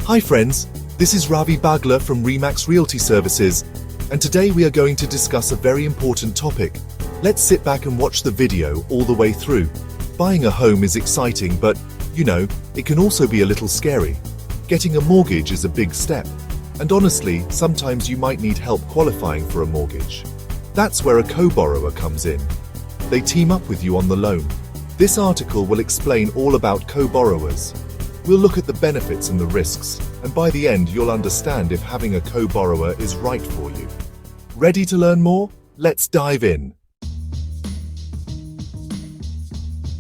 Hi friends, this is Ravi Baghla from Remax Realty Services, and today we are going to discuss a very important topic. Let's sit back and watch the video all the way through. Buying a home is exciting, but, it can also be a little scary. Getting a mortgage is a big step, and honestly, sometimes you might need help qualifying for a mortgage. That's where a co-borrower comes in. They team up with you on the loan. This article will explain all about co-borrowers. We'll look at the benefits and the risks, and by the end you'll understand if having a co-borrower is right for you. Ready to learn more? Let's dive in.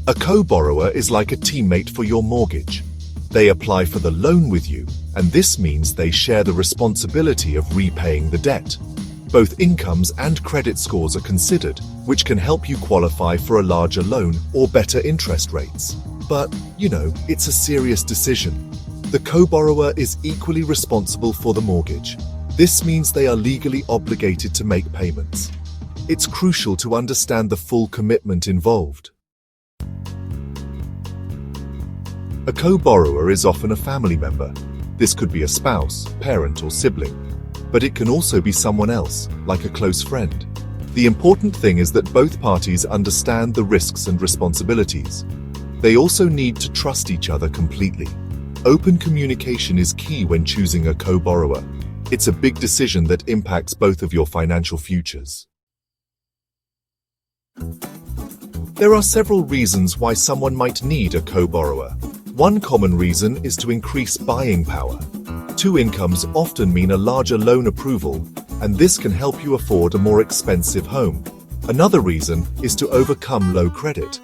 A co-borrower is like a teammate for your mortgage. They apply for the loan with you, and this means they share the responsibility of repaying the debt. Both incomes and credit scores are considered, which can help you qualify for a larger loan or better interest rates. But, it's a serious decision. The co-borrower is equally responsible for the mortgage. This means they are legally obligated to make payments. It's crucial to understand the full commitment involved. A co-borrower is often a family member. This could be a spouse, parent, or sibling. But it can also be someone else, like a close friend. The important thing is that both parties understand the risks and responsibilities. They also need to trust each other completely. Open communication is key when choosing a co-borrower. It's a big decision that impacts both of your financial futures. There are several reasons why someone might need a co-borrower. One common reason is to increase buying power. Two incomes often mean a larger loan approval, and this can help you afford a more expensive home. Another reason is to overcome low credit.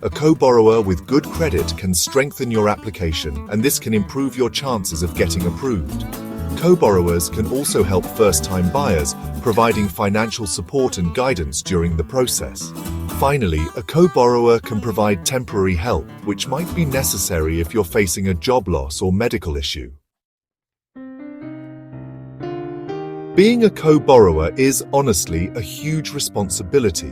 A co-borrower with good credit can strengthen your application, and this can improve your chances of getting approved. Co-borrowers can also help first-time buyers, providing financial support and guidance during the process. Finally, a co-borrower can provide temporary help, which might be necessary if you're facing a job loss or medical issue. Being a co-borrower is honestly a huge responsibility.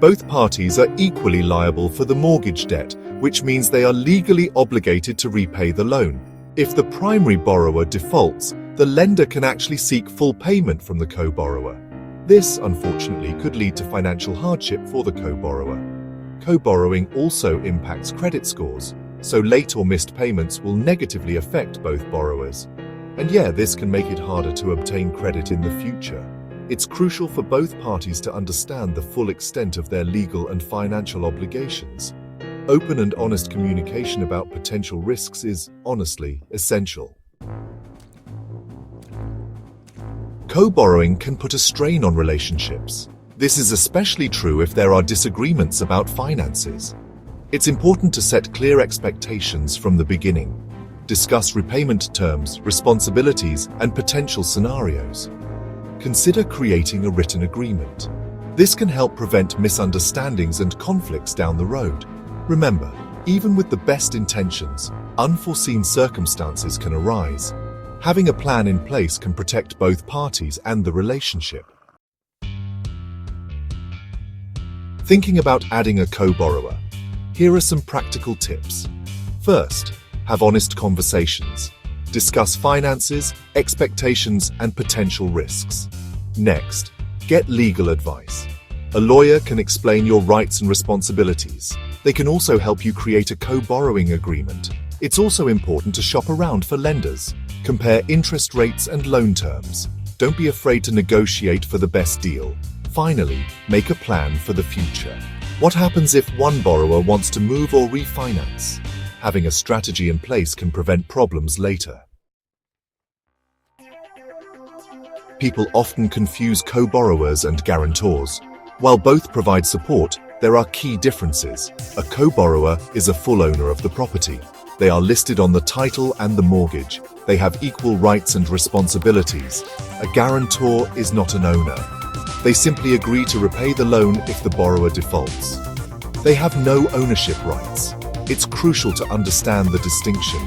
Both parties are equally liable for the mortgage debt, which means they are legally obligated to repay the loan. If the primary borrower defaults, the lender can actually seek full payment from the co-borrower. This, unfortunately, could lead to financial hardship for the co-borrower. Co-borrowing also impacts credit scores, so late or missed payments will negatively affect both borrowers. And this can make it harder to obtain credit in the future. It's crucial for both parties to understand the full extent of their legal and financial obligations. Open and honest communication about potential risks is, honestly, essential. Co-borrowing can put a strain on relationships. This is especially true if there are disagreements about finances. It's important to set clear expectations from the beginning. Discuss repayment terms, responsibilities, and potential scenarios. Consider creating a written agreement. This can help prevent misunderstandings and conflicts down the road. Remember, even with the best intentions, unforeseen circumstances can arise. Having a plan in place can protect both parties and the relationship. Thinking about adding a co-borrower. Here are some practical tips. First, have honest conversations. Discuss finances, expectations, and potential risks. Next, get legal advice. A lawyer can explain your rights and responsibilities. They can also help you create a co-borrowing agreement. It's also important to shop around for lenders. Compare interest rates and loan terms. Don't be afraid to negotiate for the best deal. Finally, make a plan for the future. What happens if one borrower wants to move or refinance? Having a strategy in place can prevent problems later. People often confuse co-borrowers and guarantors. While both provide support, there are key differences. A co-borrower is a full owner of the property. They are listed on the title and the mortgage. They have equal rights and responsibilities. A guarantor is not an owner. They simply agree to repay the loan if the borrower defaults. They have no ownership rights. It's crucial to understand the distinction.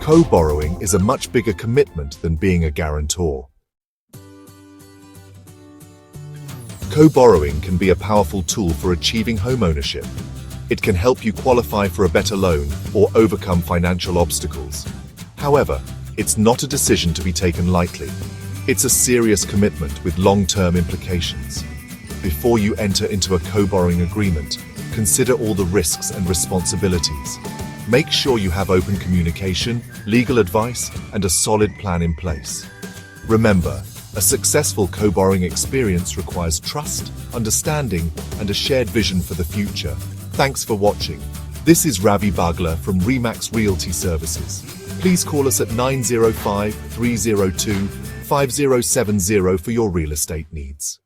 Co-borrowing is a much bigger commitment than being a guarantor. Co-borrowing can be a powerful tool for achieving homeownership. It can help you qualify for a better loan or overcome financial obstacles. However, It's not a decision to be taken lightly. It's a serious commitment with long-term implications. Before you enter into a co-borrowing agreement, consider all the risks and responsibilities. Make sure you have open communication, legal advice, and a solid plan in place. Remember, a successful co-borrowing experience requires trust, understanding, and a shared vision for the future. Thanks for watching. This is Ravi Baghla from Remax Realty Services. Please call us at 905-302-5070 for your real estate needs.